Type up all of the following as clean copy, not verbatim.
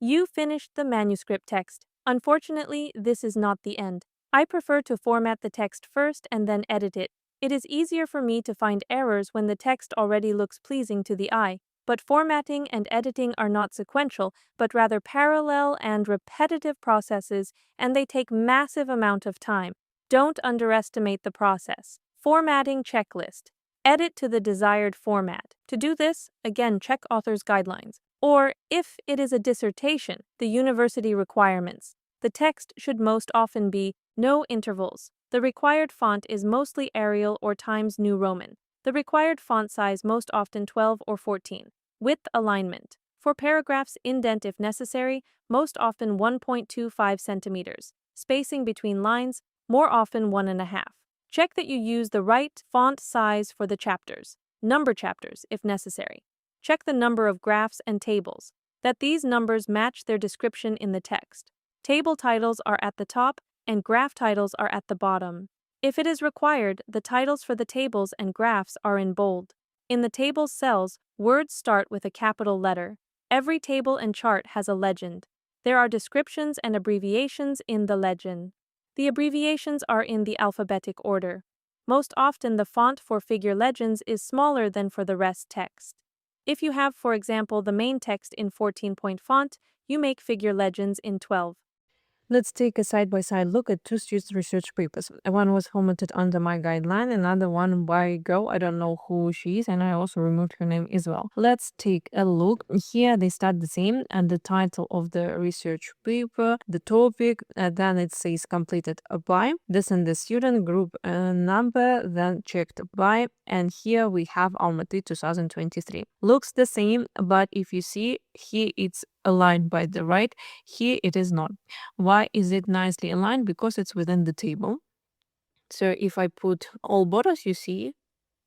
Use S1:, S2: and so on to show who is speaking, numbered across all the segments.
S1: You finished the manuscript text. Unfortunately, this is not the end. I prefer to format the text first and then edit it. It is easier for me to find errors when the text already looks pleasing to the eye. But formatting and editing are not sequential, but rather parallel and repetitive processes, and they take massive amount of time. Don't underestimate the process. Formatting checklist. Edit to the desired format. To do this, again, check author's guidelines. Or, if it is a dissertation, the university requirements. The text should most often be no intervals. The required font is mostly Arial or Times New Roman. The required font size most often 12 or 14. Width alignment. For paragraphs, indent if necessary, most often 1.25 centimeters. Spacing between lines, more often 1.5. Check that you use the right font size for the chapters. Number chapters, if necessary. Check the number of graphs and tables, that these numbers match their description in the text. Table titles are at the top and graph titles are at the bottom. If it is required, the titles for the tables and graphs are in bold. In the table's cells, words start with a capital letter. Every table and chart has a legend. There are descriptions and abbreviations in the legend. The abbreviations are in the alphabetic order. Most often, the font for figure legends is smaller than for the rest text. If you have, for example, the main text in 14-point font, you make figure legends in 12.
S2: Let's take a side-by-side look at two students' research papers. One was formatted under my guideline, another one by a girl. I don't know who she is, and I also removed her name as well. Let's take a look. Here they start the same, and the title of the research paper, the topic, then it says completed by, this and the student group number, then checked by, and here we have Almaty 2023. Looks the same, but if you see, here it's aligned by the right, here it is not. Why is it nicely aligned? Because it's within the table. So if I put all borders, you see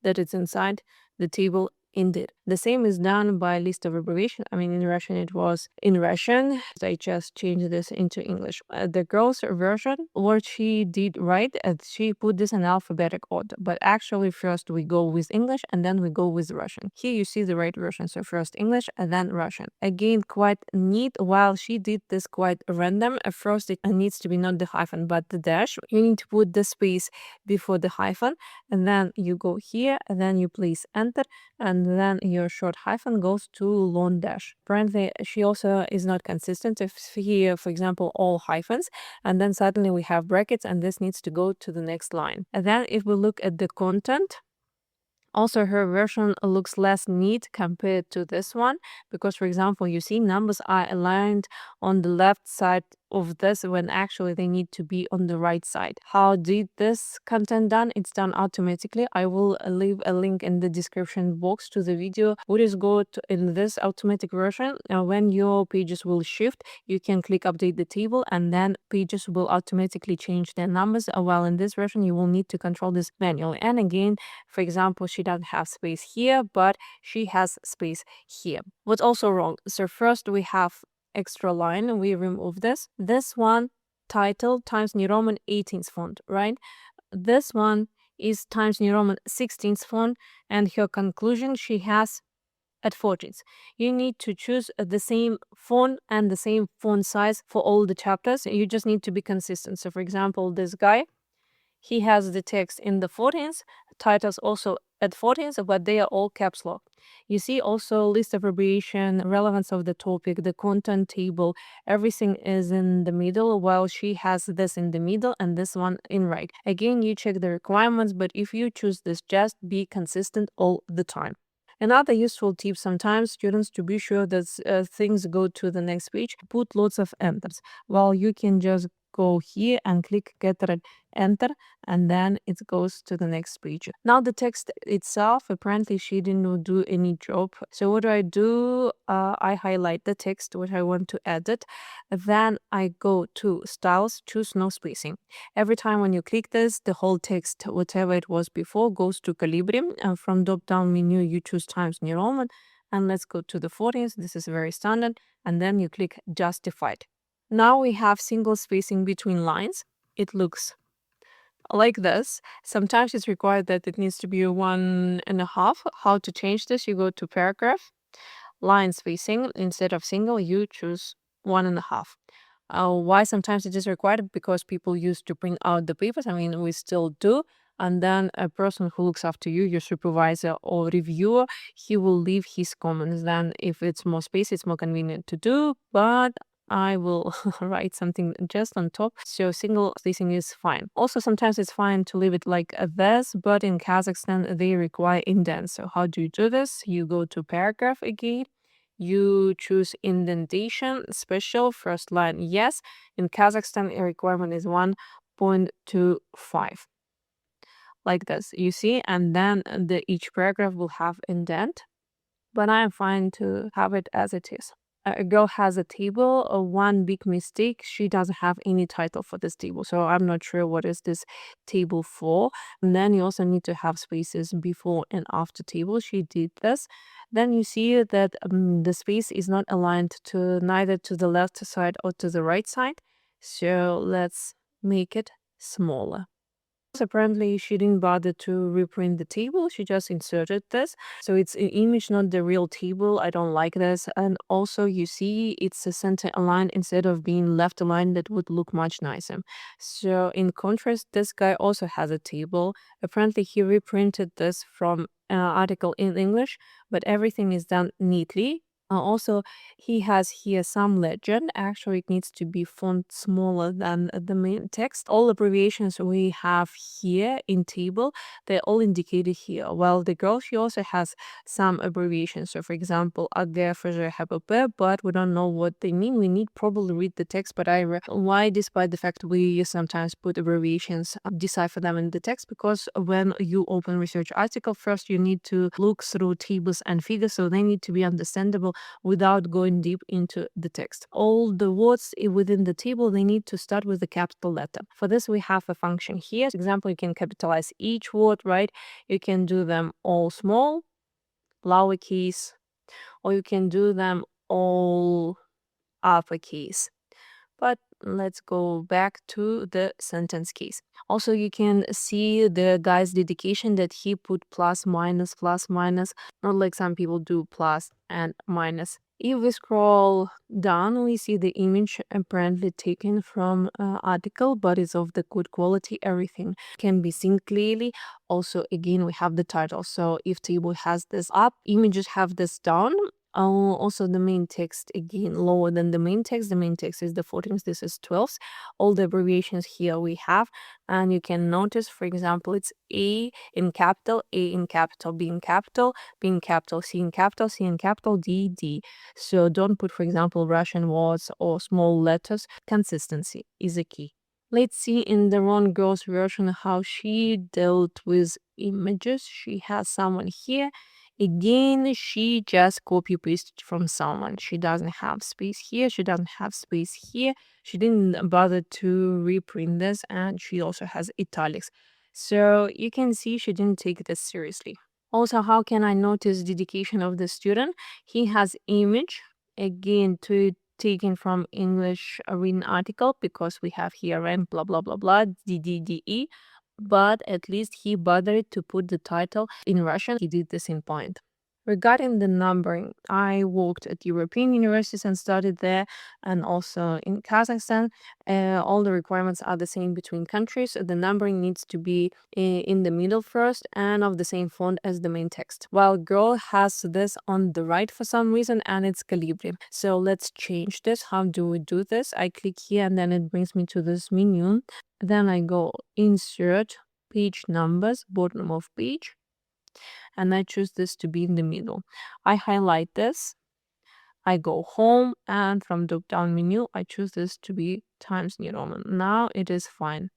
S2: that it's inside the table indeed. The same is done by list of abbreviation. I mean, in Russian it was in Russian. I just changed this into English. The girl's version, what she did right, she put this in alphabetic order. But actually, first we go with English and then we go with Russian. Here you see the right version. So first English and then Russian. Again, quite neat. While she did this quite random, at first it needs to be not the hyphen but the dash. You need to put the space before the hyphen, and then you go here and then you place enter, and then your short hyphen goes to long dash. Apparently, she also is not consistent. If here, for example, all hyphens, and then suddenly we have brackets, and this needs to go to the next line. And then if we look at the content, also her version looks less neat compared to this one, because, for example, you see numbers are aligned on the left side of this when actually they need to be on the right side. How did this content done? It's done automatically. I will leave a link in the description box to the video. What is good in this automatic version, when your pages will shift, you can click update the table and then pages will automatically change their numbers, while in this version you will need to control this manually. And again, for example, she doesn't have space here, but she has space here. What's also wrong? So first we have extra line, we remove this. This one, title, Times New Roman 18th font, right? This one is Times New Roman 16th font, and her conclusion she has at 14th. You need to choose the same font and the same font size for all the chapters. You just need to be consistent. So for example, this guy, he has the text in the 14th, titles also at 14th, but they are all caps lock. You see also list of abbreviation, relevance of the topic, the content table, everything is in the middle, while she has this in the middle and this one in right. Again, you check the requirements, but if you choose this, just be consistent all the time. Another useful tip, sometimes students, to be sure that things go to the next page, put lots of enters. While you can just go here and click get red enter, and then it goes to the next page. Now the text itself, apparently she didn't do any job. So what do? I highlight the text, what I want to edit. Then I go to styles, choose no spacing. Every time when you click this, the whole text, whatever it was before, goes to Calibri. And from drop-down menu, you choose Times New Roman. And let's go to the 40s. This is very standard. And then you click Justified. Now we have single spacing between lines. It looks like this. Sometimes it's required that it needs to be 1.5. How to change this? You go to paragraph, line spacing. Instead of single, you choose 1.5. Why sometimes it is required? Because people used to print out the papers. I mean, we still do. And then a person who looks after you, your supervisor or reviewer, he will leave his comments. Then if it's more space, it's more convenient to do. But I will write something just on top. So single spacing is fine. Also, sometimes it's fine to leave it like this, but in Kazakhstan, they require indents. So how do you do this? You go to paragraph again. You choose indentation, special, first line, yes. In Kazakhstan, a requirement is 1.25. Like this, you see, and then each paragraph will have indent, but I'm fine to have it as it is. A girl has a table, one big mistake, she doesn't have any title for this table, so I'm not sure what is this table for. And then you also need to have spaces before and after table. She did this. Then you see that the space is not aligned to neither to the left side or to the right side, so let's make it smaller. Apparently she didn't bother to reprint the table, she just inserted this, so it's an image, not the real table. I don't like this. And also you see it's a center aligned instead of being left aligned. That would look much nicer. So in contrast, this guy also has a table. Apparently he reprinted this from an article in English, but everything is done neatly. Also, he has here some legend. Actually, it needs to be font smaller than the main text. All abbreviations we have here in table, they're all indicated here. While the girl, she also has some abbreviations. So, for example, but we don't know what they mean. We need probably read the text, but why, despite the fact we sometimes put abbreviations, decipher them in the text? Because when you open research article, first you need to look through tables and figures, so they need to be understandable without going deep into the text. All the words within the table, they need to start with the capital letter. For this, we have a function here. For example, you can capitalize each word, right? You can do them all small, lowercase, or you can do them all uppercase. But let's go back to the sentence case. Also, you can see the guy's dedication that he put plus, minus, not like some people do plus and minus. If we scroll down, we see the image apparently taken from an article, but it's of the good quality. Everything can be seen clearly. Also, again, we have the title. So if table has this up, images have this down. Also, the main text, again, lower than the main text. The main text is the 14th, this is 12th. All the abbreviations here we have. And you can notice, for example, it's A in capital, B in capital, B in capital, C in capital, C in capital, D. So don't put, for example, Russian words or small letters. Consistency is a key. Let's see in the wrong girl's version how she dealt with images. She has someone here. Again, she just copy pasted from someone. She doesn't have space here. She doesn't have space here. She didn't bother to reprint this, and she also has italics. So you can see she didn't take this seriously. Also, how can I notice dedication of the student? He has image, again, taken from English written article, because we have here rank blah blah blah blah DDDE, but at least he bothered to put the title in Russian. He did this in point. Regarding the numbering, I worked at European universities and studied there, and also in Kazakhstan. All the requirements are the same between countries. The numbering needs to be in the middle first and of the same font as the main text. While girl has this on the right for some reason, and it's Calibri. So let's change this. How do we do this? I click here and then it brings me to this menu. Then I go insert page numbers, bottom of page, and I choose this to be in the middle. I highlight this, I go home, and from drop down menu I choose this to be Times New Roman. Now it is fine,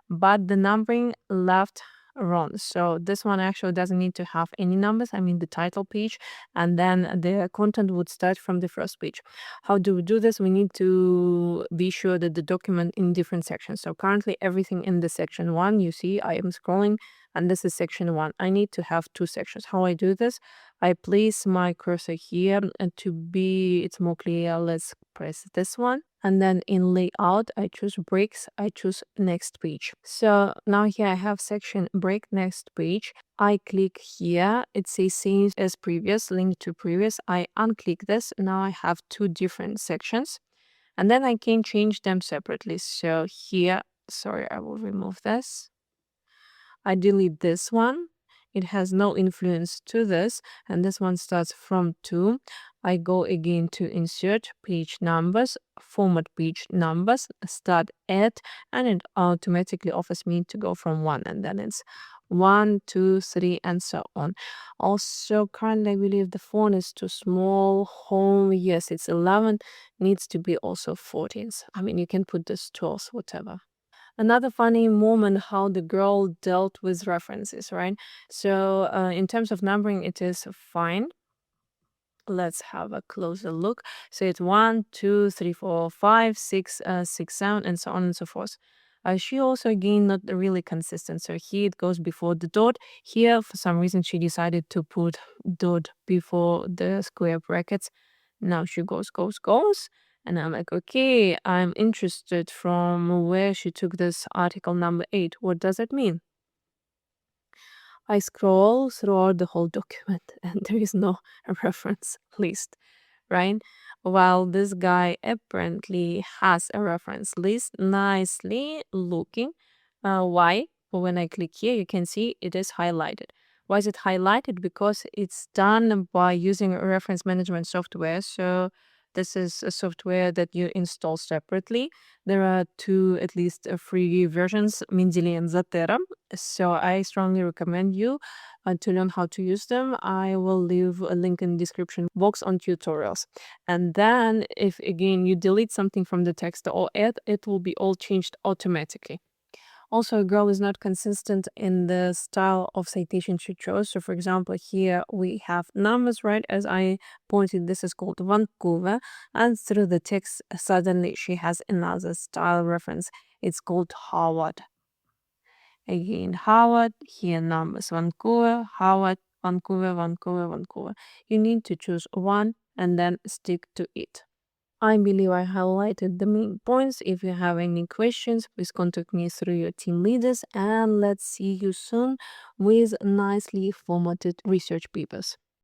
S2: but the numbering left wrong. So this one actually doesn't need to have any numbers. I mean the title page, and then the content would start from the first page. How do we do this? We need to be sure that the document in different sections. So currently everything in the section 1, you see I am scrolling, and this is section 1. I need to have 2 sections. How I do this? I place my cursor here, and to be it's more clear, let's press this one. And then in layout, I choose breaks, I choose next page. So now here I have section break next page. I click here, it says same as previous, link to previous. I unclick this. Now I have 2 different sections. And then I can change them separately. So here, sorry, I will remove this. I delete this one. It has no influence to this, and this one starts from 2. I go again to insert page numbers, format page numbers, start at, and it automatically offers me to go from 1, and then it's 1, 2, 3, and so on. Also, currently I believe the font is too small. Home, yes, it's 11, needs to be also 14. I mean, you can put this 12, whatever. Another funny moment how the girl dealt with references, right? So in terms of numbering, it is fine. Let's have a closer look. So it's 1, 2, 3, 4, 5, 6, 6, 7, and so on and so forth. She also, again, not really consistent. So here it goes before the dot. Here, for some reason, she decided to put dot before the square brackets. Now she goes. And I'm like, okay, I'm interested from where she took this article number 8. What does it mean? I scroll throughout the whole document and there is no reference list, right? While this guy apparently has a reference list, nicely looking. Why? Well, when I click here, you can see it is highlighted. Why is it highlighted? Because it's done by using a reference management software. So this is a software that you install separately. There are 2, at least, free versions, Mendeley and Zatera. So I strongly recommend you to learn how to use them. I will leave a link in the description box on tutorials. And then if again you delete something from the text or add, it will be all changed automatically. Also, a girl is not consistent in the style of citation she chose. So, for example, here we have numbers, right? As I pointed, this is called Vancouver. And through the text, suddenly she has another style reference. It's called Howard. Again, Howard, here numbers, Vancouver, Howard, Vancouver, Vancouver, Vancouver. You need to choose one and then stick to it. I believe I highlighted the main points. If you have any questions, please contact me through your team leaders, and let's see you soon with nicely formatted research papers.